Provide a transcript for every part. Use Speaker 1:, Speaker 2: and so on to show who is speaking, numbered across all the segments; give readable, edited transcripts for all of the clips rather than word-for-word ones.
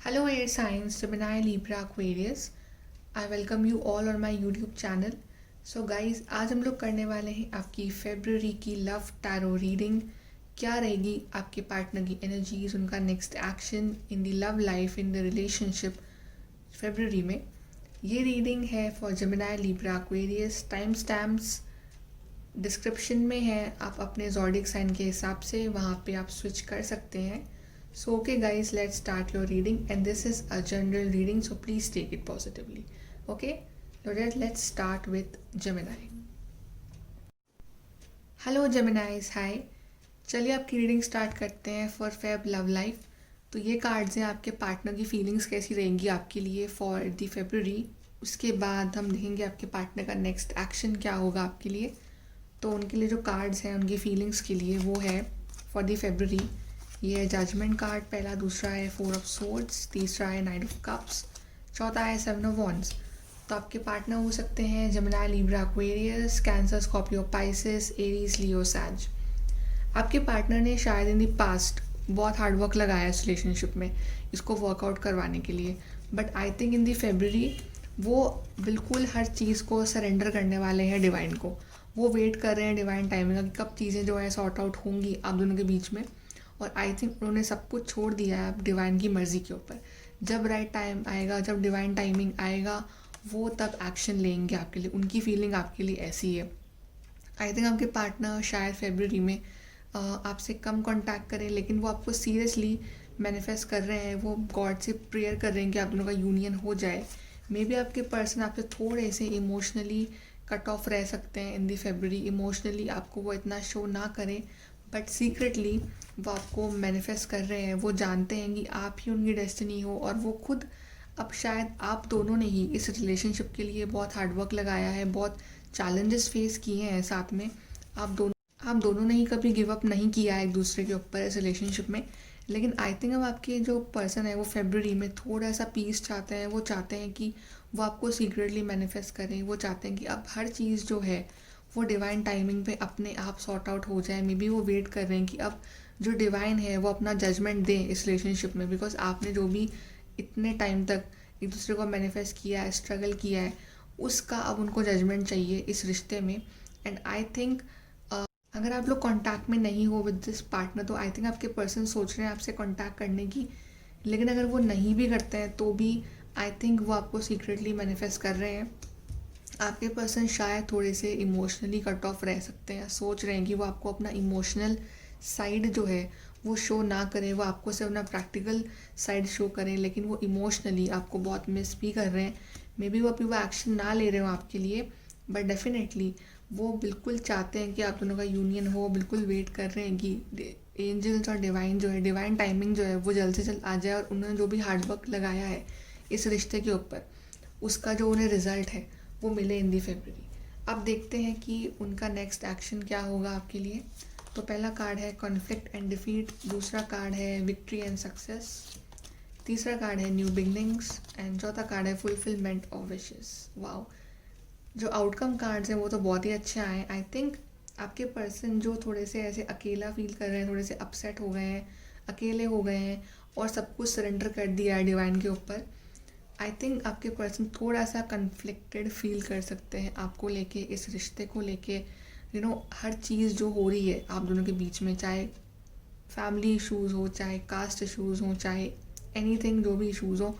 Speaker 1: Hello, air signs, Gemini, Libra, Aquarius. I welcome you all on my YouTube channel. So guys, आज हम लोग करने वाले हैं आपकी फेब्रुअरी की लव टैरो रीडिंग। क्या रहेगी आपके पार्टनर की एनर्जीज, उनका next action in the love life, in the relationship February में। ये रीडिंग है for Gemini, Libra, Aquarius. Time stamps description में है, आप अपने ज़ोडिक साइन के हिसाब से वहाँ पे आप स्विच कर सकते हैं। So okay guys, let's start your reading, and this is a general reading, so please take it positively. Okay, so let's start with Gemini. Hello Geminis, hi. चलिए आपकी रीडिंग स्टार्ट करते हैं फॉर फेब लव लाइफ। तो ये cards हैं आपके partner की feelings कैसी रहेंगी आपके लिए फॉर दी फेब्रुअरी। उसके बाद हम देखेंगे आपके पार्टनर का नेक्स्ट एक्शन क्या होगा आपके लिए। तो उनके लिए जो कार्ड्स हैं उनकी फीलिंग्स के लिए वो है फॉर दी फेब्रुअरी। ये है जजमेंट कार्ड पहला, दूसरा है 4 ऑफ सोर्ड्स, तीसरा है नाइट ऑफ कप्स, चौथा है 7 ऑफ वॉन्ड्स। तो आपके पार्टनर हो सकते हैं Gemini, Libra, Aquarius, Cancer, Scorpio, Pisces, Aries, Leo, Sag. आपके पार्टनर ने शायद इन द पास्ट बहुत हार्ड वर्क लगाया है इस रिलेशनशिप में इसको वर्कआउट करवाने के लिए, but I think in the February वो बिल्कुल हर चीज़ को सरेंडर करने वाले हैं डिवाइन को। वो वेट कर रहे हैं डिवाइन टाइमिंग का कि कब चीज़ें जो है सॉर्ट आउट होंगी आप दोनों के बीच में। और आई थिंक उन्होंने सब कुछ छोड़ दिया है अब डिवाइन की मर्ज़ी के ऊपर। जब राइट टाइम आएगा, जब डिवाइन टाइमिंग आएगा, वो तब एक्शन लेंगे आपके लिए। उनकी फीलिंग आपके लिए ऐसी है। आई थिंक आपके पार्टनर शायद फेब्रुअरी में आपसे कम कांटेक्ट करें, लेकिन वो आपको सीरियसली मैनिफेस्ट कर रहे हैं। वो गॉड से प्रेयर कर रहे हैं कि आप दोनों का यूनियन हो जाए। मे बी आपके पर्सन आपसे थोड़े से इमोशनली कट ऑफ रह सकते हैं इन दी फेब्रुअरी। इमोशनली आपको वो इतना शो ना करें, बट सीक्रेटली वो आपको मैनिफेस्ट कर रहे हैं। वो जानते हैं कि आप ही उनकी डेस्टिनी हो, और वो खुद अब शायद आप दोनों ने ही इस रिलेशनशिप के लिए बहुत हार्डवर्क लगाया है, बहुत चैलेंजेस फेस किए हैं साथ में। आप दोनों ने ही कभी गिव अप नहीं किया है एक दूसरे के ऊपर इस रिलेशनशिप में। लेकिन आई थिंक अब आपके जो पर्सन है वो फेब्रुअरी में थोड़ा सा पीस चाहते हैं। वो चाहते हैं कि वो आपको सीक्रेटली मैनिफेस्ट करें। वो चाहते हैं कि अब हर चीज़ जो है वो डिवाइन टाइमिंग पे अपने आप सॉर्ट आउट हो जाए। मे बी वो वेट कर रहे हैं कि अब जो डिवाइन है वो अपना जजमेंट दे इस रिलेशनशिप में, बिकॉज आपने जो भी इतने टाइम तक एक दूसरे को मैनिफेस्ट किया है, स्ट्रगल किया है, उसका अब उनको जजमेंट चाहिए इस रिश्ते में। एंड आई थिंक अगर आप लोग कांटेक्ट में नहीं हो विद दिस पार्टनर, तो आई थिंक आपके पर्सन सोच रहे हैं आपसे कांटेक्ट करने की। लेकिन अगर वो नहीं भी करते हैं तो भी आई थिंक वो आपको सीक्रेटली मैनिफेस्ट कर रहे हैं। आपके पर्सन शायद थोड़े से इमोशनली कट ऑफ रह सकते हैं। सोच रहे हैं कि वो आपको अपना इमोशनल साइड जो है वो शो ना करें, वो आपको सिर्फ अपना प्रैक्टिकल साइड शो करें, लेकिन वो इमोशनली आपको बहुत मिस भी कर रहे हैं। मे बी वो अभी वो एक्शन ना ले रहे हो आपके लिए, बट डेफिनेटली वो बिल्कुल चाहते हैं कि आप दोनों का यूनियन हो। बिल्कुल वेट कर रहे हैं कि एंजल्स और डिवाइन जो है, डिवाइन टाइमिंग जो है वो जल्द से जल्द आ जाए, और उन्होंने जो भी हार्डवर्क लगाया है इस रिश्ते के ऊपर उसका जो उन्हें रिजल्ट है वो मिले इन दी फेब्रुअरी। अब देखते हैं कि उनका नेक्स्ट एक्शन क्या होगा आपके लिए। तो पहला कार्ड है कॉन्फ्लिक्ट एंड डिफीट, दूसरा कार्ड है विक्ट्री एंड सक्सेस, तीसरा कार्ड है न्यू बिगनिंग्स, एंड चौथा कार्ड है फुलफिलमेंट ऑफ विशेस। वाओ, जो आउटकम कार्ड्स हैं वो तो बहुत ही अच्छे आए। आई थिंक आपके पर्सन जो थोड़े से ऐसे अकेला फील कर रहे हैं, थोड़े से अपसेट हो गए हैं, अकेले हो गए हैं, और सब कुछ सरेंडर कर दिया है डिवाइन के ऊपर। आई थिंक आपके पर्सन थोड़ा सा कन्फ्लिक्टेड फील कर सकते हैं आपको लेके, इस रिश्ते को लेके। हर चीज़ जो हो रही है आप दोनों के बीच में, चाहे फैमिली इशूज़ हो, चाहे कास्ट इशूज़ हो, चाहे एनीथिंग जो भी इशूज़ हो,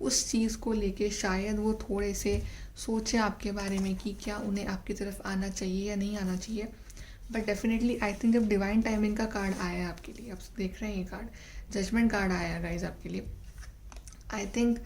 Speaker 1: उस चीज़ को लेके शायद वो थोड़े से सोचें आपके बारे में कि क्या उन्हें आपकी तरफ आना चाहिए या नहीं आना चाहिए। बट डेफिनेटली आई थिंक जब डिवाइन टाइमिंग का कार्ड आया है आपके लिए, आप देख रहे हैं ये कार्ड जजमेंट कार्ड आया है गाइज आपके लिए, आई थिंक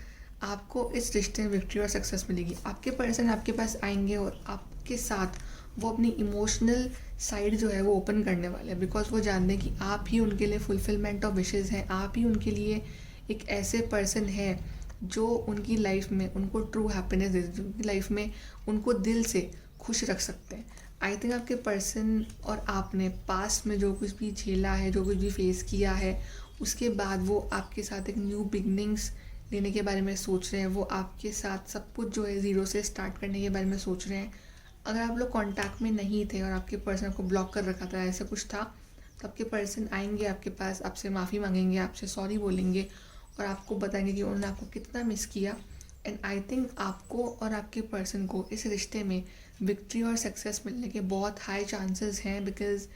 Speaker 1: आपको इस रिश्ते में विक्ट्री और सक्सेस मिलेगी। आपके पर्सन आपके पास आएंगे और आपके साथ वो अपनी इमोशनल साइड जो है वो ओपन करने वाले हैं, बिकॉज वो जानते हैं कि आप ही उनके लिए फुलफिलमेंट ऑफ विशेज़ हैं। आप ही उनके लिए एक ऐसे पर्सन है जो उनकी लाइफ में उनको ट्रू हैप्पीनेस दे, जो उनकी लाइफ में उनको दिल से खुश रख सकते हैं। आई थिंक आपके पर्सन और आपने पास्ट में जो कुछ भी झेला है, जो कुछ भी फेस किया है, उसके बाद वो आपके साथ एक न्यू बिगनिंग्स लेने के बारे में सोच रहे हैं। वो आपके साथ सब कुछ जो है ज़ीरो से स्टार्ट करने के बारे में सोच रहे हैं। अगर आप लोग कांटेक्ट में नहीं थे और आपके पर्सन को ब्लॉक कर रखा था, ऐसा कुछ था, तो आपके पर्सन आएंगे आपके पास, आपसे माफ़ी मांगेंगे, आपसे सॉरी बोलेंगे, और आपको बताएंगे कि उन्होंने आपको कितना मिस किया। एंड आई थिंक आपको और आपके पर्सन को इस रिश्ते में विक्ट्री और सक्सेस मिलने के बहुत हाई चांसेस हैं, बिकॉज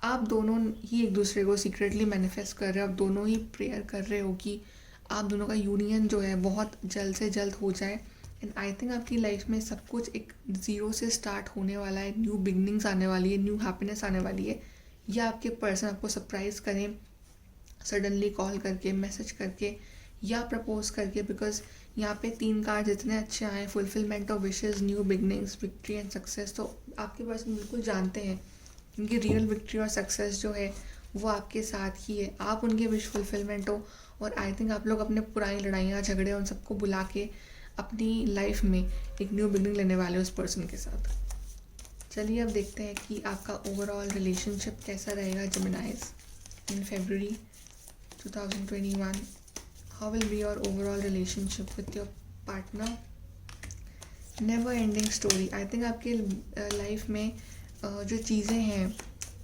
Speaker 1: आप दोनों ही एक दूसरे को सीक्रेटली मैनिफेस्ट कर रहे हो। आप दोनों ही प्रेयर कर रहे हो कि आप दोनों का यूनियन जो है बहुत जल्द से जल्द हो जाए। एंड आई थिंक आपकी लाइफ में सब कुछ एक ज़ीरो से स्टार्ट होने वाला है, न्यू बिगनिंग्स आने वाली है, न्यू हैप्पीनेस आने वाली है। या आपके पर्सन आपको सरप्राइज़ करें सडनली कॉल करके, मैसेज करके या प्रपोज करके, बिकॉज यहाँ पे 3 कार्ड इतने अच्छे आए, fulfilment of wishes, new beginnings, victory and success. तो आपके पर्सन बिल्कुल जानते हैं उनकी रियल विक्ट्री और सक्सेस जो है वो आपके साथ ही है। आप उनके विश फुलफिलमेंट हो। और आई थिंक आप लोग अपने पुरानी लड़ाइयाँ झगड़े उन सबको बुला के अपनी लाइफ में एक न्यू बिगनिंग लेने वाले उस पर्सन के साथ। चलिए अब देखते हैं कि आपका ओवरऑल रिलेशनशिप कैसा रहेगा जेमिनाइज इन February 2021। How will be your overall relationship with your partner. Never ending story. I think आपके लाइफ में जो चीज़ें हैं,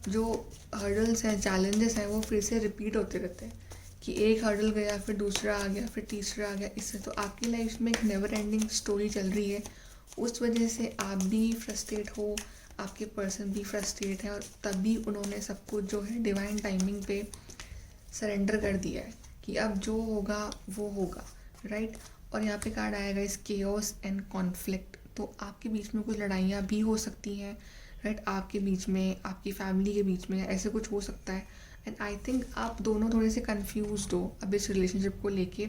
Speaker 1: जो हर्डल्स हैं, चैलेंजेस हैं, वो फिर से रिपीट होते रहते हैं कि एक हर्डल गया, फिर दूसरा आ गया, फिर तीसरा आ गया। इससे तो आपकी लाइफ में एक नेवर एंडिंग स्टोरी चल रही है। उस वजह से आप भी फ्रस्ट्रेट हो, आपके पर्सन भी फ्रस्ट्रेट है, और तभी उन्होंने सब कुछ जो है डिवाइन टाइमिंग पे सरेंडर कर दिया है कि अब जो होगा वो होगा, राइट। और यहाँ पे कार्ड आएगा इस केओस एंड कॉन्फ्लिक्ट। तो आपके बीच में कुछ लड़ाइयाँ भी हो सकती हैं, राइट। आपके बीच में, आपकी फैमिली के बीच में ऐसे कुछ हो सकता है। एंड आई थिंक आप दोनों थोड़े से कन्फ्यूज्ड हो अब इस रिलेशनशिप को लेके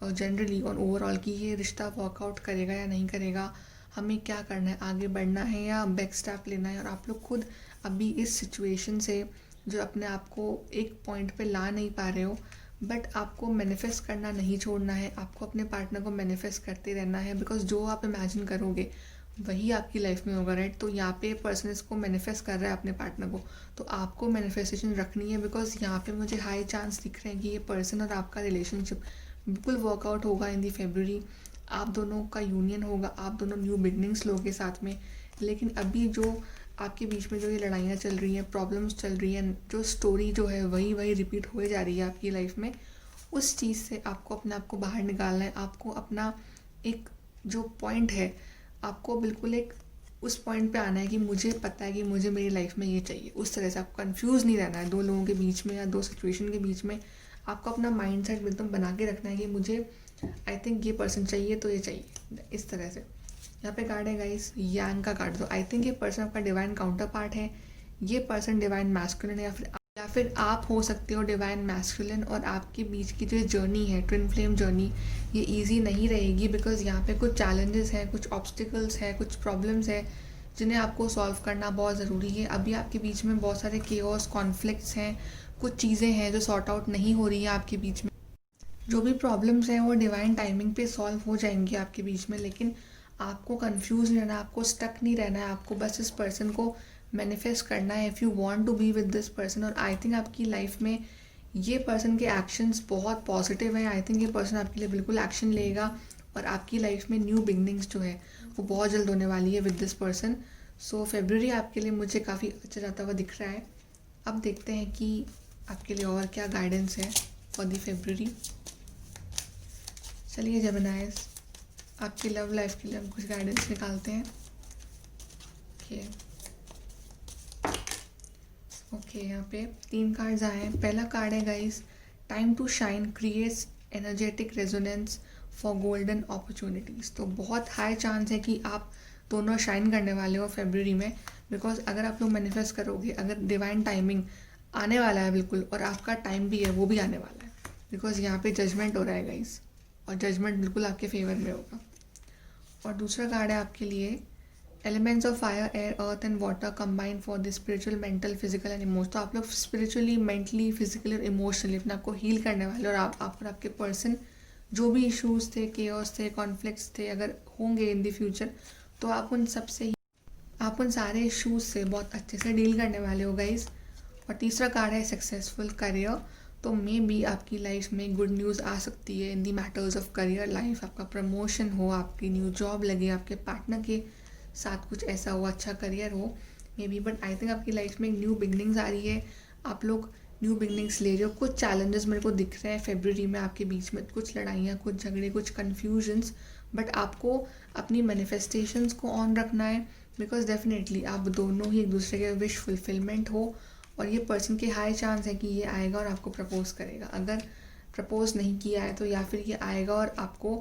Speaker 1: जनरली और ओवरऑल कि ये रिश्ता वर्कआउट करेगा या नहीं करेगा, हमें क्या करना है, आगे बढ़ना है या बैक स्टेप लेना है। और आप लोग खुद अभी इस सिचुएशन से जो अपने आप को एक पॉइंट पे ला नहीं पा रहे हो, बट आपको मैनिफेस्ट करना नहीं छोड़ना है। आपको अपने पार्टनर को मैनिफेस्ट करते रहना है, बिकॉज जो आप इमेजिन करोगे वही आपकी लाइफ में होगा, राइट। तो यहाँ पे पर्सन इसको मैनिफेस्ट कर रहा है अपने पार्टनर को, तो आपको मैनिफेस्टेशन रखनी है, बिकॉज यहाँ पे मुझे हाई चांस दिख रहे हैं कि ये पर्सन और आपका रिलेशनशिप बिल्कुल वर्कआउट होगा इन दी February। आप दोनों का यूनियन होगा, आप दोनों न्यू बिगनिंग्स लोगे साथ में। लेकिन अभी जो आपके बीच में जो ये लड़ाइयाँ चल रही हैं, प्रॉब्लम्स चल रही हैं, जो स्टोरी जो है वही वही रिपीट हुए जा रही है आपकी लाइफ में, उस चीज़ से आपको अपने आप को बाहर निकालना है। आपको अपना एक जो पॉइंट है, आपको बिल्कुल एक उस पॉइंट पे आना है कि मुझे पता है कि मुझे मेरी लाइफ में ये चाहिए। उस तरह से आपको कंफ्यूज नहीं रहना है दो लोगों के बीच में या दो सिचुएशन के बीच में। आपको अपना माइंड सेट एकदम बना के रखना है कि मुझे आई थिंक ये पर्सन चाहिए तो ये चाहिए, इस तरह से। यहाँ पे कार्ड है गाइस यांग का कार्ड। तो आई थिंक ये पर्सन आपका डिवाइन काउंटर पार्ट है। ये पर्सन डिवाइन मैस्कुलिन है, या फिर आप हो सकते हो डिवाइन मैस्कुलिन। और आपके बीच की जो जर्नी है, ट्विन फ्लेम जर्नी, ये इजी नहीं रहेगी, बिकॉज यहाँ पे कुछ चैलेंजेस हैं, कुछ ऑब्स्टिकल्स हैं, कुछ प्रॉब्लम्स हैं जिन्हें आपको सॉल्व करना बहुत ज़रूरी है। अभी आपके बीच में बहुत सारे केओस, कॉन्फ्लिक्ट्स हैं, कुछ चीज़ें हैं जो सॉर्ट आउट नहीं हो रही है आपके बीच में। जो भी प्रॉब्लम्स हैं वो डिवाइन टाइमिंग पे सॉल्व हो जाएंगी आपके बीच में, लेकिन आपको कंफ्यूज नहीं रहना, आपको स्टक नहीं रहना है। आपको बस इस पर्सन को मैनिफेस्ट करना है if you want to be with this person. और आई थिंक आपकी लाइफ में ये पर्सन के एक्शंस बहुत पॉजिटिव हैं। आई थिंक ये पर्सन आपके लिए बिल्कुल एक्शन लेगा, और आपकी लाइफ में न्यू बिगनिंग्स जो है वो बहुत जल्द होने वाली है with this person. So February आपके लिए मुझे काफ़ी अच्छा जाता हुआ दिख रहा है। अब देखते हैं कि आपके लिए और क्या गाइडेंस है फॉर दी February। चलिए जेमिनाइज, आपकी लव लाइफ के लिए हम कुछ गाइडेंस निकालते हैं। ओके यहाँ पे 3 कार्ड्स आए हैं। पहला कार्ड है guys time to shine creates energetic resonance for golden opportunities. तो बहुत हाई चांस है कि आप दोनों शाइन करने वाले हो February में, बिकॉज अगर आप लोग मैनिफेस्ट करोगे, अगर डिवाइन टाइमिंग आने वाला है बिल्कुल, और आपका टाइम भी है वो भी आने वाला है, बिकॉज यहाँ पे जजमेंट हो रहा है गाइस, और जजमेंट बिल्कुल आपके फेवर में होगा। और दूसरा कार्ड है आपके लिए elements of fire, air, earth and water combine for the spiritual, mental, physical and emotional. तो आप लोग स्पिरिचुअली, मेंटली, फिजिकली और इमोशनली अपने आपको हील करने वाले। और आप और आपके पर्सन जो भी इश्यूज थे, केओस थे, कॉन्फ्लिक्ट्स थे, अगर होंगे इन द फ्यूचर, तो आप उन सारे इश्यूज से बहुत अच्छे से डील करने वाले हो गाइस। और तीसरा कार्ड है सक्सेसफुल करियर। तो मे बी आपकी लाइफ में गुड न्यूज़ आ सकती है इन दी मैटर्स ऑफ करियर लाइफ। आपका प्रमोशन हो, आपकी न्यू जॉब लगे, आपके पार्टनर के साथ कुछ ऐसा हो, अच्छा करियर हो may be. But I think आपकी लाइफ में न्यू बिगनिंग्स आ रही है। आप लोग न्यू बिगनिंग्स ले रहे हो। कुछ चैलेंजेस मेरे को दिख रहे हैं फेब्रुअरी में आपके बीच में, कुछ लड़ाइयाँ, कुछ झगड़े, कुछ कन्फ्यूजन्स, बट आपको अपनी मैनिफेस्टेशंस को ऑन रखना है, बिकॉज डेफिनेटली आप दोनों ही एक दूसरे के विश फुलफिलमेंट हो। और ये पर्सन के हाई चांस है कि ये आएगा और आपको प्रपोज करेगा। अगर प्रपोज नहीं किया है तो या फिर ये आएगा और आपको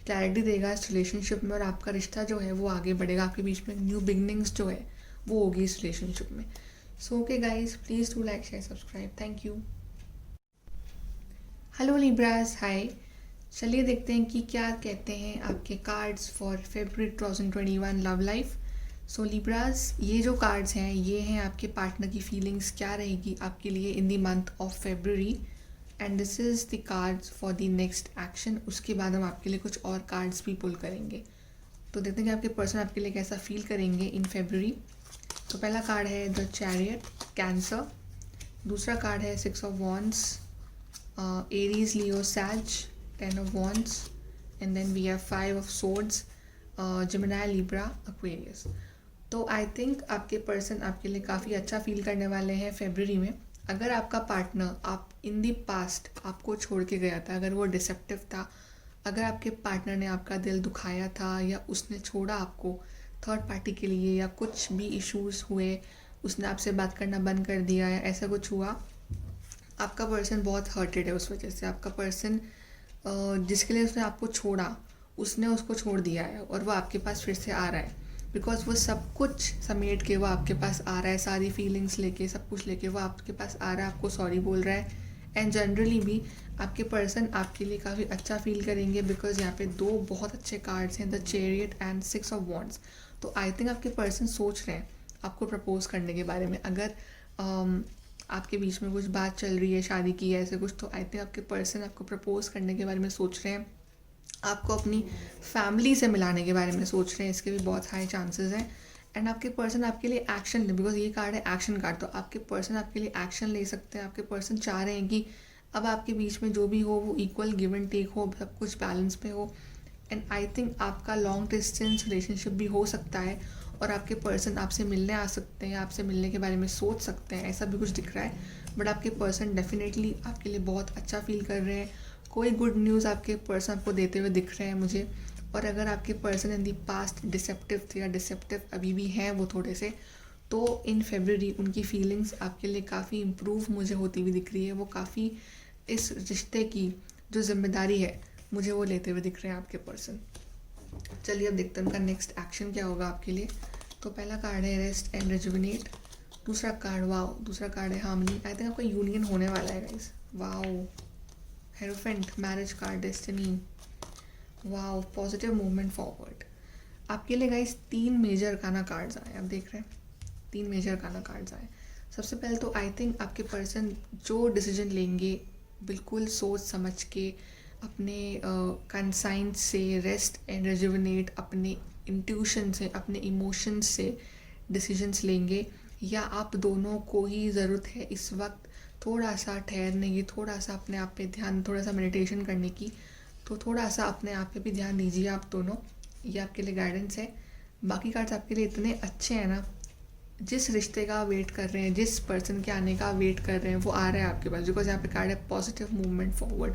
Speaker 1: क्लैरिटी देगा इस रिलेशनशिप में, और आपका रिश्ता जो है वो आगे बढ़ेगा। आपके बीच में न्यू बिगनिंग्स जो है वो होगी इस रिलेशनशिप में। So okay guys, please do like, share, subscribe. Thank you. Hello Libras, hi. चलिए देखते हैं कि क्या कहते हैं आपके cards for February 2021 love life. So Libras, ये जो कार्ड्स हैं ये हैं आपके पार्टनर की फीलिंग्स क्या रहेगी आपके लिए in the month of February, and this is the cards for the next action. उसके बाद हम आपके लिए कुछ और कार्ड्स भी पुल करेंगे। तो देखते हैं कि आपके पर्सन आपके लिए कैसा फील करेंगे इन फेब्रुअरी। तो पहला कार्ड है द चैरियट, कैंसर। दूसरा कार्ड है 6 of wands, Aries, Leo, Sag, 10 of wands, and then we have 5 of swords, Gemini, Libra, Aquarius. तो आई थिंक आपके पर्सन आपके लिए काफ़ी अच्छा फील करने वाले हैं फेब्रुअरी में। अगर आपका पार्टनर आप इन दी पास्ट आपको छोड़ के गया था, अगर वो डिसेप्टिव था, अगर आपके पार्टनर ने आपका दिल दुखाया था, या उसने छोड़ा आपको थर्ड पार्टी के लिए, या कुछ भी इश्यूज़ हुए, उसने आपसे बात करना बंद कर दिया, या ऐसा कुछ हुआ, आपका पर्सन बहुत हर्टेड है उस वजह से। आपका पर्सन जिसके लिए उसने आपको छोड़ा, उसने उसको छोड़ दिया है और वो आपके पास फिर से आ रहा है, बिकॉज वो सब कुछ समेट के वो आपके पास आ रहा है, सारी फीलिंग्स लेके, सब कुछ लेके वो आपके पास आ रहा है, आपको सॉरी बोल रहा है। एंड जनरली भी आपके पर्सन आपके लिए काफ़ी अच्छा फील करेंगे, बिकॉज यहाँ पे 2 बहुत अच्छे कार्ड्स हैं, the chariot and 6 of wands. तो आई थिंक आपके पर्सन सोच रहे हैं आपको प्रपोज करने के बारे में। अगर आपके बीच में कुछ बात चल रही है, शादी की है, ऐसे कुछ, तो आई थिंक आपके पर्सन आपको प्रपोज करने के बारे में सोच रहे हैं, आपको अपनी फैमिली से मिलाने के बारे में सोच रहे हैं। इसके भी बहुत हाई चांसेस हैं। एंड आपके पर्सन आपके लिए एक्शन ले, बिकॉज ये कार्ड है एक्शन कार्ड, तो आपके पर्सन आपके लिए एक्शन ले सकते हैं। आपके पर्सन चाह रहे हैं कि अब आपके बीच में जो भी हो वो इक्वल गिव एंड टेक हो, सब कुछ बैलेंस पे हो। एंड आई थिंक आपका लॉन्ग डिस्टेंस रिलेशनशिप भी हो सकता है, और आपके पर्सन आपसे मिलने आ सकते हैं, आपसे मिलने के बारे में सोच सकते हैं, ऐसा भी कुछ दिख रहा है। बट आपके पर्सन डेफिनेटली आपके लिए बहुत अच्छा फील कर रहे हैं। कोई गुड न्यूज़ आपके पर्सन आपको देते हुए दिख रहे हैं मुझे। और अगर आपके person in the past deceptive थे, या डिसेप्टिव अभी भी हैं वो थोड़े से, तो इन फेब्रुअरी उनकी फीलिंग्स आपके लिए काफ़ी इम्प्रूव मुझे होती हुई दिख रही है। वो काफ़ी इस रिश्ते की जो जिम्मेदारी है मुझे वो लेते हुए दिख रहे हैं आपके पर्सन। चलिए अब देखते हैं उनका नेक्स्ट एक्शन क्या होगा आपके लिए। तो पहला कार्ड है रेस्ट एंड रिजुविनेट। दूसरा कार्ड, वाओ, दूसरा कार्ड है हार्मनी। आई थिंक आपका यूनियन होने वाला है guys. Wow, hierophant, marriage card, destiny, wow, positive movement forward. आपके लिए गाइस 3 मेजर अरकाना कार्ड्स आए, आप देख रहे हैं 3 मेजर अरकाना कार्ड्स आए। सबसे पहले तो आई थिंक आपके पर्सन जो डिसीजन लेंगे बिल्कुल सोच समझ के, अपने कंसाइंस से, रेस्ट एंड रिजुविनेट, अपने इंट्यूशन से, अपने इमोशंस से डिसीजंस लेंगे। या आप दोनों को ही ज़रूरत है इस वक्त थोड़ा सा ठहरने की, थोड़ा सा अपने आप पे ध्यान, थोड़ा सा मेडिटेशन करने की। तो थोड़ा सा अपने आप पे भी ध्यान दीजिए आप दोनों, ये आपके लिए गाइडेंस है। बाकी कार्ड्स आपके लिए इतने अच्छे हैं ना, जिस रिश्ते का वेट कर रहे हैं, जिस पर्सन के आने का वेट कर रहे हैं, वो आ रहा है आपके पास, बिकॉज यहाँ पे कार्ड है पॉजिटिव मूवमेंट फॉरवर्ड।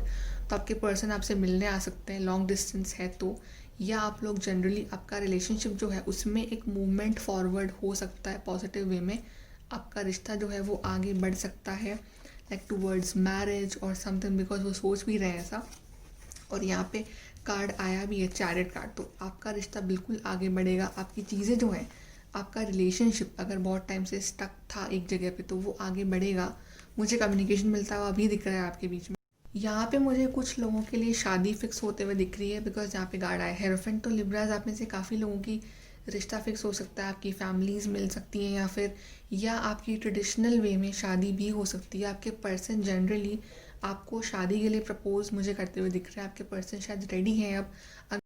Speaker 1: तो आपके पर्सन आपसे मिलने आ सकते हैं, लॉन्ग डिस्टेंस है तो, या आप लोग जनरली आपका रिलेशनशिप जो है उसमें एक मूवमेंट फॉरवर्ड हो सकता है पॉजिटिव वे में। आपका रिश्ता जो है वो आगे बढ़ सकता है, लाइक टूवर्ड्स मैरिज और समथिंग, बिकॉज वो सोच भी रहे हैं ऐसा। और यहाँ पे कार्ड आया भी है चैरियट कार्ड, तो आपका रिश्ता बिल्कुल आगे बढ़ेगा। आपकी चीज़ें जो हैं, आपका रिलेशनशिप अगर बहुत टाइम से स्टक था एक जगह पे, तो वो आगे बढ़ेगा। मुझे कम्युनिकेशन मिलता हुआ अभी दिख रहा है आपके बीच में। यहाँ पे मुझे कुछ लोगों के लिए शादी फिक्स होते हुए दिख रही है, बिकॉज यहाँ पे कार्ड आया हेरोफेंट। तो लिब्राज आप में से काफ़ी लोगों की रिश्ता फिक्स हो सकता है, आपकी फैमिलीज़ मिल सकती हैं, या आपकी ट्रेडिशनल वे में शादी भी हो सकती है। आपके पर्सन जनरली आपको शादी के लिए प्रपोज मुझे करते हुए दिख रहा है। आपके पर्सन शायद रेडी हैं अब।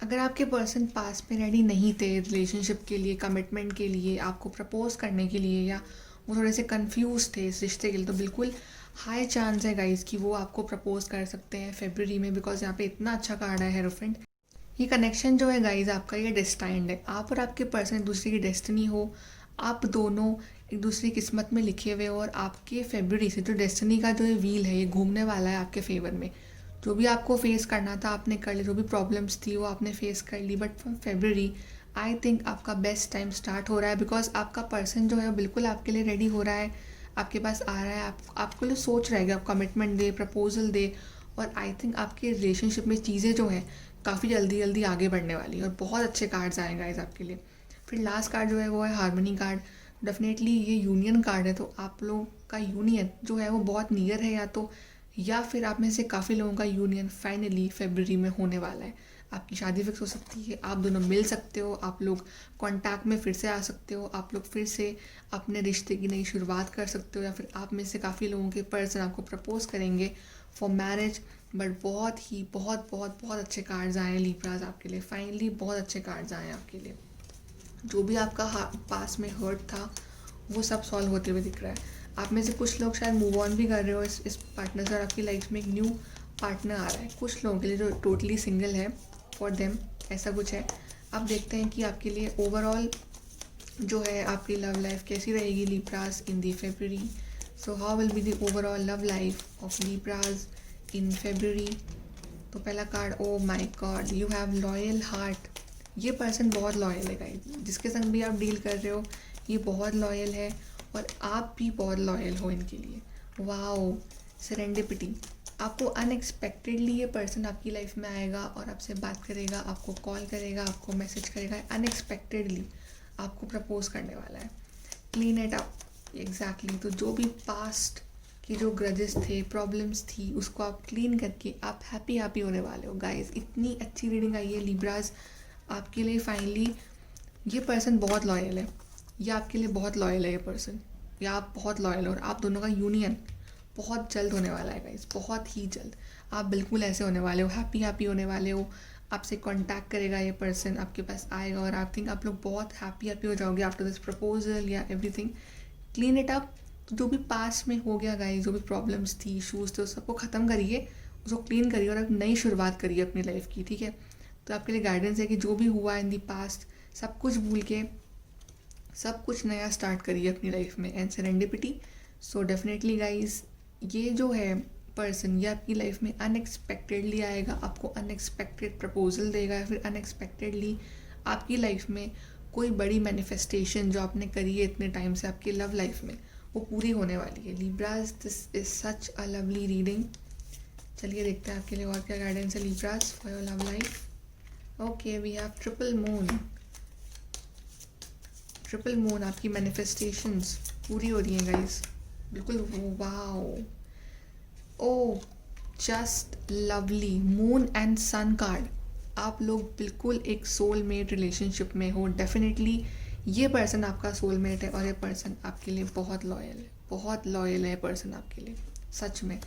Speaker 1: अगर आपके पर्सन पास में रेडी नहीं थे रिलेशनशिप के लिए, कमिटमेंट के लिए, आपको प्रपोज करने के लिए, या वो थोड़े से कंफ्यूज थे इस रिश्ते के लिए, तो बिल्कुल हाई चांस है गाइस कि वो आपको प्रपोज कर सकते हैं फेब्रुअरी में, बिकॉज यहाँ पे इतना अच्छा कार्ड है हेरोफेंट। ये कनेक्शन जो है गाइस आपका, ये डेस्टाइंड है। आप और आपके पर्सन एक दूसरे की डेस्टिनी हो, आप दोनों एक दूसरी किस्मत में लिखे हुए हो, और आपके फेब्रुअरी से जो डेस्टिनी का जो ये व्हील है ये घूमने वाला है आपके फेवर में। जो भी आपको फेस करना था आपने कर लिया, जो भी प्रॉब्लम्स थी वो आपने फेस कर ली, but from February I think आपका बेस्ट टाइम स्टार्ट हो रहा है, बिकॉज आपका पर्सन जो है वो बिल्कुल आपके लिए रेडी हो रहा है, आपके पास आ रहा है, आपके लिए सोच रहा है कि आप कमिटमेंट दे, प्रपोजल दे। और आई थिंक आपके रिलेशनशिप में चीज़ें जो हैं काफ़ी जल्दी जल्दी आगे बढ़ने वाली है, और बहुत अच्छे कार्ड्स आएंगे गाइस आपके लिए। फिर लास्ट कार्ड जो है वो है हारमनी कार्ड। डेफिनेटली ये यूनियन कार्ड है, तो आप लोग का यूनियन जो है वो बहुत नियर है, या फिर आप में से काफ़ी लोगों का यूनियन फाइनली फेब्रुअरी में होने वाला है। आपकी शादी फिक्स हो सकती है, आप दोनों मिल सकते हो, आप लोग कांटेक्ट में फिर से आ सकते हो, आप लोग फिर से अपने रिश्ते की नई शुरुआत कर सकते हो, या फिर आप में से काफ़ी लोगों के पर्सन आपको प्रपोज करेंगे फॉर मैरिज। बट बहुत बहुत बहुत अच्छे कार्ड्स आए हैं लीब्राज आपके लिए, फाइनली बहुत अच्छे कार्ड्स आए हैं आपके लिए। जो भी आपका पास में हर्ट था वो सब सॉल्व होते हुए दिख रहा है। आप में से कुछ लोग शायद मूव ऑन भी कर रहे हो इस पार्टनर से, और आपकी लाइफ में एक न्यू पार्टनर आ रहा है। कुछ लोगों के लिए जो टोटली सिंगल है, फॉर देम ऐसा कुछ है। अब देखते हैं कि आपके लिए ओवरऑल जो है आपकी लव लाइफ कैसी रहेगी Libras in the February. So how will be the overall love life of Libras in February. तो पहला card, oh my God, you have loyal heart. ये पर्सन बहुत लॉयल है गाइस, जिसके संग भी आप डील कर रहे हो ये बहुत लॉयल है, और आप भी बहुत लॉयल हो इनके लिए। Wow, serendipity. आपको अनएक्सपेक्टेडली ये पर्सन आपकी लाइफ में आएगा और आपसे बात करेगा, आपको कॉल करेगा, आपको मैसेज करेगा, अनएक्सपेक्टेडली आपको प्रपोज करने वाला है। Clean it up, exactly. तो जो भी पास्ट कि जो ग्रजेस थे, प्रॉब्लम्स थी, उसको आप क्लीन करके आप हैप्पी होने वाले हो गाइस। इतनी अच्छी रीडिंग आई है लीब्राज आपके लिए। फाइनली ये पर्सन बहुत लॉयल है, ये आपके लिए बहुत लॉयल है ये पर्सन, या आप बहुत लॉयल हो, और आप दोनों का यूनियन बहुत जल्द होने वाला है गाइस, बहुत ही जल्द। आप बिल्कुल ऐसे होने वाले हो, हैप्पी होने वाले हो। आपसे कांटेक्ट करेगा ये पर्सन, आपके पास आएगा, और आई थिंक आप लोग बहुत हैप्पी हो जाओगे आफ्टर दिस प्रपोजल या एवरीथिंग। Clean it up. तो जो भी पास में हो गया गाइस, जो भी प्रॉब्लम्स थी, इशूज़ थे, उस सबको ख़त्म करिए, उसको क्लीन करिए, और एक नई शुरुआत करिए अपनी लाइफ की, ठीक है। तो आपके लिए गाइडेंस है कि जो भी हुआ इन दी पास्ट सब कुछ भूल के सब कुछ नया स्टार्ट करिए अपनी लाइफ में, and serendipity. So definitely guys, ये जो है पर्सन ये आपकी लाइफ में अनएक्सपेक्टेडली आएगा, आपको अनएक्सपेक्टेड प्रपोजल देगा, या फिर अनएक्सपेक्टेडली आपकी लाइफ में कोई बड़ी मैनिफेस्टेशन जो आपने करी है इतने टाइम से आपकी लव लाइफ में वो पूरी होने वाली है। Libras, this is such a lovely reading. चलिए देखते हैं आपके लिए और क्या गाइडेंस है Libras for your love life. Okay, we have triple moon. Triple moon, आपकी मैनिफेस्टेशंस पूरी हो रही हैं गाइस, बिल्कुल। Wow, oh just lovely. Moon and sun card, आप लोग बिल्कुल एक सोलमेट रिलेशनशिप में हो। डेफिनेटली ये पर्सन आपका सोलमेट है, और ये पर्सन आपके लिए बहुत लॉयल है, बहुत लॉयल है पर्सन आपके लिए, सच में।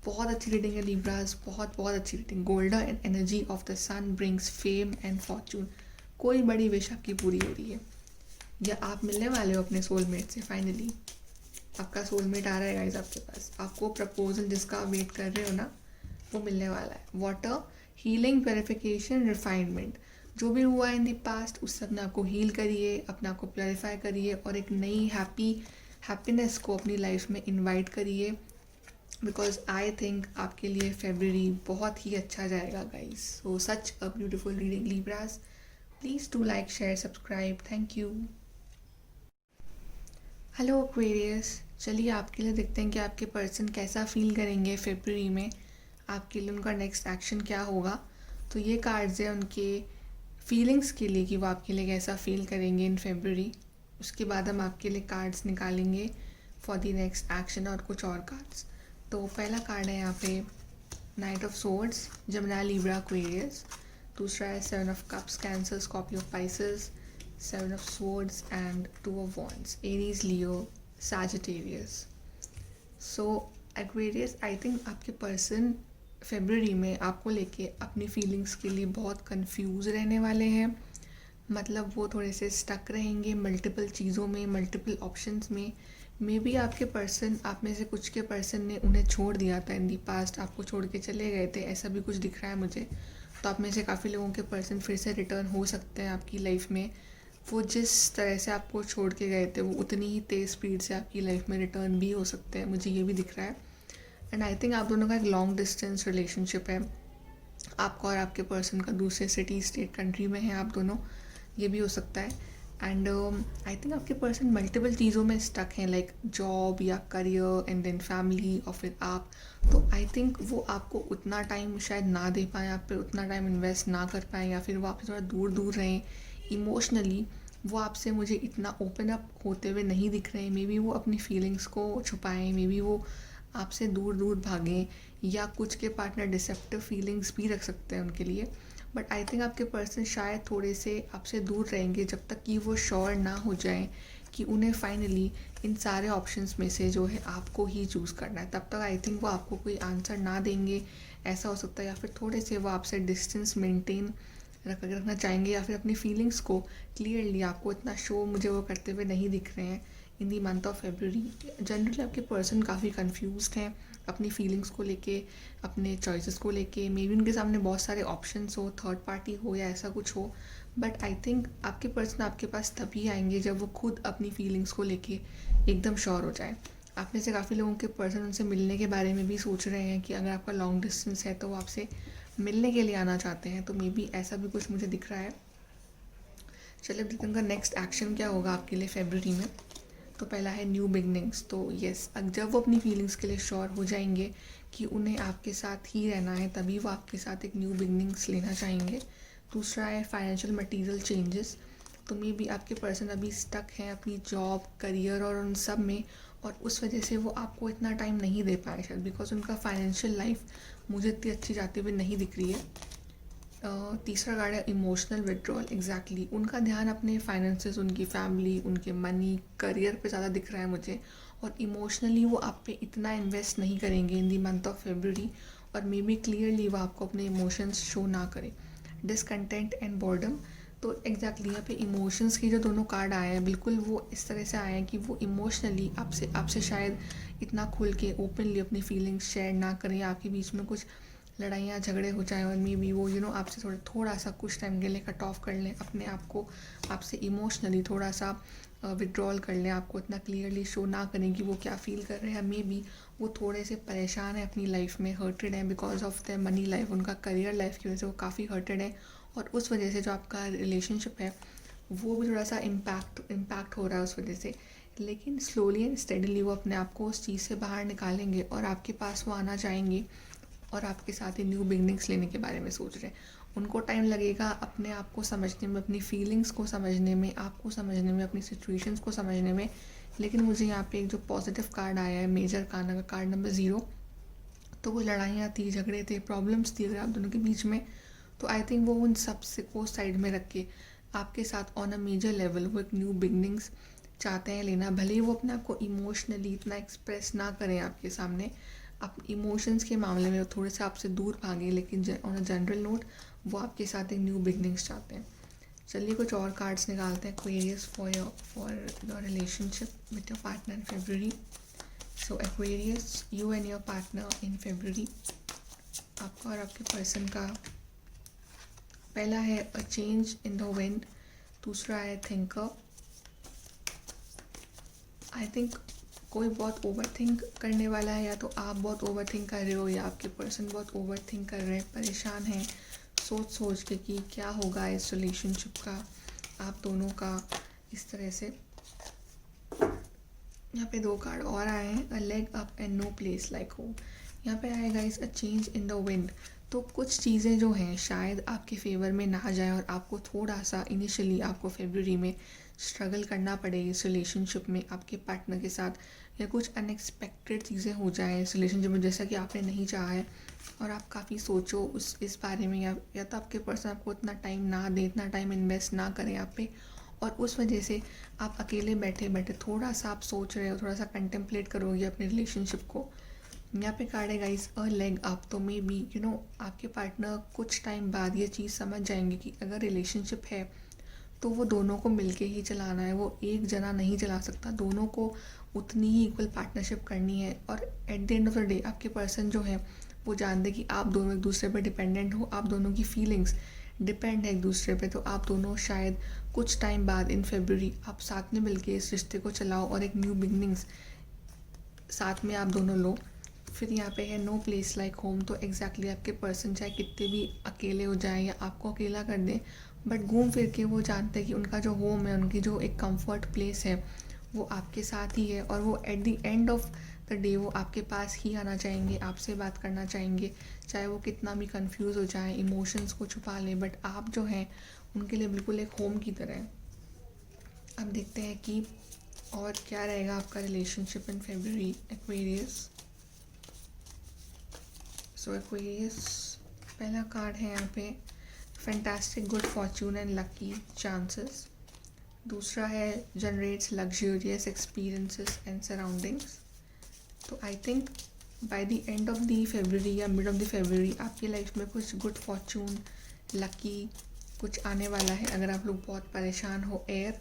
Speaker 1: बहुत अच्छी रीडिंग है लीब्राज, बहुत बहुत अच्छी reading. Golden energy of the sun brings fame and fortune. कोई बड़ी विश आपकी पूरी हो रही है, या आप मिलने वाले हो अपने सोलमेट से फाइनली। आपका सोलमेट आ रहा है गाइस आपके पास, आपको प्रपोजल जिसका आप वेट कर रहे हो ना वो मिलने वाला है। Water, healing, purification, refinement. जो भी हुआ इन दी पास्ट उस सब ने आपको हील करिए, अपने आप को प्योरीफाई करिए, और एक नई हैप्पीनेस को अपनी लाइफ में इनवाइट करिए, बिकॉज आई थिंक आपके लिए फेब्रुअरी बहुत ही अच्छा जाएगा guys. So such a beautiful reading Libras. Please do like, share, subscribe. Thank you. Hello Aquarius, चलिए आपके लिए देखते हैं कि आपके पर्सन कैसा फील करेंगे फेब्रुअरी में, आपके लिए उनका नेक्स्ट एक्शन क्या होगा। तो ये कार्ड्स हैं उनके फीलिंग्स के लिए कि वो आपके लिए कैसा फील करेंगे इन फेब्रुअरी। उसके बाद हम आपके लिए कार्ड्स निकालेंगे फॉर द नेक्स्ट एक्शन, और कुछ और कार्ड्स। तो पहला कार्ड है यहाँ पे knight of swords, Gemini, Libra, Aquarius. दूसरा है seven of cups, Cancer, Scorpio, Pisces. Seven of swords and two of wands, Aries, Leo, Sagittarius. So Aquarius, I think आपके पर्सन फेब्रुअरी में आपको लेके अपनी फीलिंग्स के लिए बहुत कंफ्यूज रहने वाले हैं। मतलब वो थोड़े से स्टक रहेंगे मल्टीपल चीज़ों में, मल्टीपल ऑप्शंस में। मे बी आपके पर्सन, आप में से कुछ के पर्सन ने उन्हें छोड़ दिया था इन दी पास्ट, आपको छोड़ के चले गए थे, ऐसा भी कुछ दिख रहा है मुझे। तो आप में से काफ़ी लोगों के पर्सन फिर से रिटर्न हो सकते हैं आपकी लाइफ में वो जिस तरह से आपको छोड़ के गए थे वो उतनी ही तेज़ स्पीड से आपकी लाइफ में रिटर्न भी हो सकते हैं, मुझे ये भी दिख रहा है। एंड आई थिंक आप दोनों का एक लॉन्ग डिस्टेंस रिलेशनशिप है, आपका और आपके पर्सन का दूसरे सिटी स्टेट कंट्री में है आप दोनों, ये भी हो सकता है। एंड आई थिंक आपके पर्सन मल्टीपल चीज़ों में स्टक हैं, लाइक जॉब या करियर एंड देन फैमिली और फिर आप। तो आई थिंक वो आपको उतना टाइम शायद ना दे पाएँ, आप पे उतना टाइम इन्वेस्ट ना कर पाएँ, या फिर वो आपसे थोड़ा दूर दूर रहें इमोशनली। वो आपसे मुझे इतना ओपन अप होते हुए नहीं दिख रहे हैं। मे बी वो अपनी फीलिंग्स को छुपाएं, मे बी वो आपसे दूर दूर भागें, या कुछ के पार्टनर डिसेप्टिव फीलिंग्स भी रख सकते हैं उनके लिए। बट आई थिंक आपके पर्सन शायद थोड़े से आपसे दूर रहेंगे जब तक कि वो श्योर ना हो जाए कि उन्हें फाइनली इन सारे ऑप्शंस में से जो है आपको ही चूज़ करना है। तब तक आई थिंक वो आपको कोई आंसर ना देंगे, ऐसा हो सकता है। या फिर थोड़े से वो आपसे डिस्टेंस मेंटेन रखना चाहेंगे, या फिर अपनी फीलिंग्स को क्लियरली आपको इतना शो मुझे वो करते हुए नहीं दिख रहे हैं in the month of February. Generally आपके पर्सन काफ़ी कंफ्यूज्ड हैं अपनी फीलिंग्स को लेके, अपने चॉइसेस को लेके। मे बी उनके सामने बहुत सारे ऑप्शंस हो, थर्ड पार्टी हो या ऐसा कुछ हो। बट आई थिंक आपके पर्सन आपके पास तभी आएंगे जब वो खुद अपनी फीलिंग्स को लेके एकदम श्योर हो जाए। आप में से काफ़ी लोगों के पर्सन उनसे मिलने के बारे में भी सोच रहे हैं कि अगर आपका लॉन्ग डिस्टेंस है तो वो आपसे मिलने के लिए आना चाहते हैं, तो मे बी ऐसा भी कुछ मुझे दिख रहा है। चलिए अब देखते हैं उनका नेक्स्ट एक्शन क्या होगा आपके लिए फेब्रुवरी में। तो पहला है न्यू बिगनिंग्स। तो यस, जब वो अपनी फीलिंग्स के लिए श्योर हो जाएंगे कि उन्हें आपके साथ ही रहना है, तभी वो आपके साथ एक न्यू बिगनिंग्स लेना चाहेंगे। दूसरा है फाइनेंशियल मटेरियल चेंजेस। तो मे बी आपके पर्सन अभी स्टक हैं अपनी जॉब, करियर और उन सब में, और उस वजह से वो आपको इतना टाइम नहीं दे पाए शायद, बिकॉज उनका फाइनेंशियल लाइफ मुझे इतनी अच्छी जाती हुई नहीं दिख रही है। तीसरा कार्ड है इमोशनल विड्रॉल। एग्जैक्टली उनका ध्यान अपने फाइनेंसेस, उनकी फैमिली, उनके मनी, करियर पे ज़्यादा दिख रहा है मुझे, और इमोशनली वो आप पे इतना इन्वेस्ट नहीं करेंगे इन दी मंथ ऑफ फेब्रुवरी। और मे बी क्लियरली वो आपको अपने इमोशंस शो ना करें। Discontent and boredom. तो एग्जैक्टली यहाँ पे इमोशंस की जो दोनों कार्ड आए हैं, बिल्कुल वो इस तरह से आए हैं कि वो इमोशनली आपसे शायद इतना खुल के ओपनली अपनी फीलिंग्स शेयर ना करें, आपके बीच में कुछ लड़ाइयाँ झगड़े हो जाए, और मे बी वो आपसे थोड़ा सा कुछ टाइम के लिए कट ऑफ कर लें अपने आप को, आपसे इमोशनली थोड़ा सा विड्रॉल कर लें, आपको इतना क्लियरली शो ना करें कि वो क्या फ़ील कर रहे हैं। मे बी वो थोड़े से परेशान हैं अपनी लाइफ में, हर्टेड हैं because of the money life, उनका करियर लाइफ की वजह से वो काफ़ी हर्टेड है, और उस वजह से जो आपका रिलेशनशिप है वो भी थोड़ा सा इम्पैक्ट हो रहा है उस वजह से। लेकिन स्लोली एंड स्टेडली वो अपने आप को उस चीज़ से बाहर निकालेंगे और आपके पास वो आना चाहेंगे, और आपके साथ ही न्यू बिगनिंग्स लेने के बारे में सोच रहे हैं। उनको टाइम लगेगा अपने आप को समझने में, अपनी फीलिंग्स को समझने में, आपको समझने में, अपनी सिचुएशंस को समझने में। लेकिन मुझे यहाँ पे एक जो पॉजिटिव कार्ड आया है मेजर काना का, कार्ड नंबर 0, तो वो लड़ाइयाँ थी, झगड़े थे, प्रॉब्लम्स थी अगर आप दोनों के बीच में, तो आई थिंक वो उन सब से को साइड में रख के आपके साथ ऑन अ मेजर लेवल वो एक न्यू बिगनिंग्स चाहते हैं लेना। भले ही वो अपने आप को इमोशनली इतना एक्सप्रेस ना करें आपके सामने, आप इमोशंस के मामले में वो थोड़े से आपसे दूर भागें, लेकिन ऑन अ जनरल नोट वो आपके साथ एक न्यू बिगनिंग्स चाहते हैं। चलिए कुछ और कार्ड्स निकालते हैं। Aquarius for your relationship with your partner in February. So Aquarius, you and your partner in February, आपका और आपके पर्सन का। पहला है अ चेंज इन द विंड, दूसरा है थिंकर। आई थिंक कोई बहुत ओवर थिंक करने वाला है, या तो आप बहुत ओवर थिंक कर रहे हो, या आपके पर्सन बहुत ओवर थिंक कर रहे हैं, परेशान हैं सोच के कि क्या होगा इस रिलेशनशिप का आप दोनों का, इस तरह से। यहाँ पे 2 कार्ड और आए हैं, a leg up and no place like home. यहाँ पे आएगा इस a change in the wind. तो कुछ चीज़ें जो हैं शायद आपके फेवर में ना जाए, और आपको थोड़ा सा इनिशियली आपको फेब्रुवरी में स्ट्रगल करना पड़े इस रिलेशनशिप में आपके पार्टनर के साथ, या कुछ अनएक्सपेक्टेड चीज़ें हो जाएं इस रिलेशनशिप में जैसा कि आपने नहीं चाहा है, और आप काफ़ी सोचो इस बारे में, या तो आपके पर्सन आपको इतना टाइम ना दे, इतना टाइम इन्वेस्ट ना करें आप पे, और उस वजह से आप अकेले बैठे बैठे थोड़ा सा आप सोच रहे हो, थोड़ा सा कंटेम्पलेट करोगे अपने रिलेशनशिप को। यहाँ पे कार्ड है गाइस अ लेग अप। तो मे बी आपके पार्टनर कुछ टाइम बाद ये चीज़ समझ जाएंगे कि अगर रिलेशनशिप है तो वो दोनों को मिलके ही चलाना है, वो एक जना नहीं चला सकता, दोनों को उतनी ही इक्वल पार्टनरशिप करनी है। और at the end of the day आपके पर्सन जो है वो जानते कि आप दोनों एक दूसरे पर डिपेंडेंट हो, आप दोनों की फीलिंग्स डिपेंड है एक दूसरे पे, तो आप दोनों शायद कुछ टाइम बाद इन फेब्रुअरी आप साथ में मिलके इस रिश्ते को चलाओ और एक न्यू बिगनिंग्स साथ में आप दोनों लो। फिर यहाँ पे है नो प्लेस लाइक होम, तो एग्जैक्टली आपके पर्सन चाहे कितने भी अकेले हो जाए या आपको अकेला कर दें, बट घूम फिर के वो जानते हैं कि उनका जो होम है, उनकी जो एक कंफर्ट प्लेस है वो आपके साथ ही है, और वो at the end of the day वो आपके पास ही आना चाहेंगे, आपसे बात करना चाहेंगे, चाहे वो कितना भी कंफ्यूज हो जाए, इमोशंस को छुपा लें, बट आप जो हैं उनके लिए बिल्कुल एक होम की तरह है। अब देखते हैं कि और क्या रहेगा आपका relationship in February Aquarius. So Aquarius पहला कार्ड है यहाँ पे fantastic good fortune and lucky chances. दूसरा है generates luxurious experiences and surroundings. तो I think by the end of the February या मिड ऑफ द फेब्रुअरी आपकी लाइफ में कुछ गुड फॉर्चून लकी कुछ आने वाला है। अगर आप लोग बहुत परेशान हो एयर,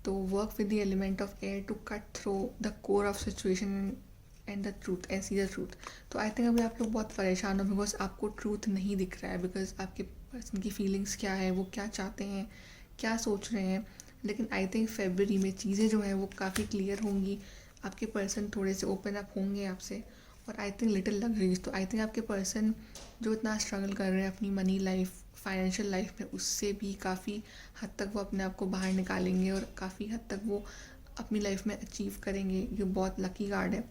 Speaker 1: तो work with the element of air to cut through the core of situation and the truth and see the truth. तो आई थिंक अभी आप लोग बहुत परेशान हो बिकॉज आपको ट्रूथ नहीं दिख रहा है, बिकॉज आपके पर्सन की फीलिंग्स क्या है, वो क्या चाहते हैं, क्या सोच रहे हैं। लेकिन आई थिंक फेब्रुअरी में चीज़ें जो हैं वो काफ़ी क्लियर होंगी, आपके पर्सन थोड़े से ओपन अप होंगे आपसे, और आई थिंक लिटिल लग्जरीज। तो आई थिंक आपके पर्सन जो इतना स्ट्रगल कर रहे हैं अपनी मनी लाइफ फाइनेंशियल लाइफ में, उससे भी काफ़ी हद तक वो अपने आप को बाहर निकालेंगे और काफ़ी हद तक वो अपनी लाइफ में अचीव करेंगे। ये बहुत लकी कार्ड है।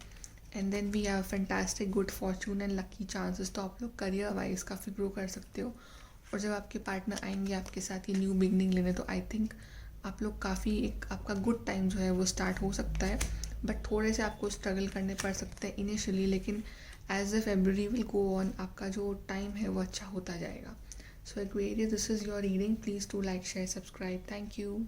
Speaker 1: And then we have fantastic good fortune and lucky chances. तो आप लोग करियर वाइज काफ़ी ग्रो कर सकते हो, और जब आपके पार्टनर आएंगे आपके साथ ये न्यू बिगनिंग लेने, तो आई थिंक आप लोग काफ़ी एक आपका गुड टाइम जो है वो स्टार्ट हो सकता है। बट थोड़े से आपको स्ट्रगल करने पड़ सकते हैं इनिशियली, लेकिन as the February will go on आपका जो टाइम है वो अच्छा होता जाएगा। So Aquarius, this is your reading. Please to like share subscribe. Thank you.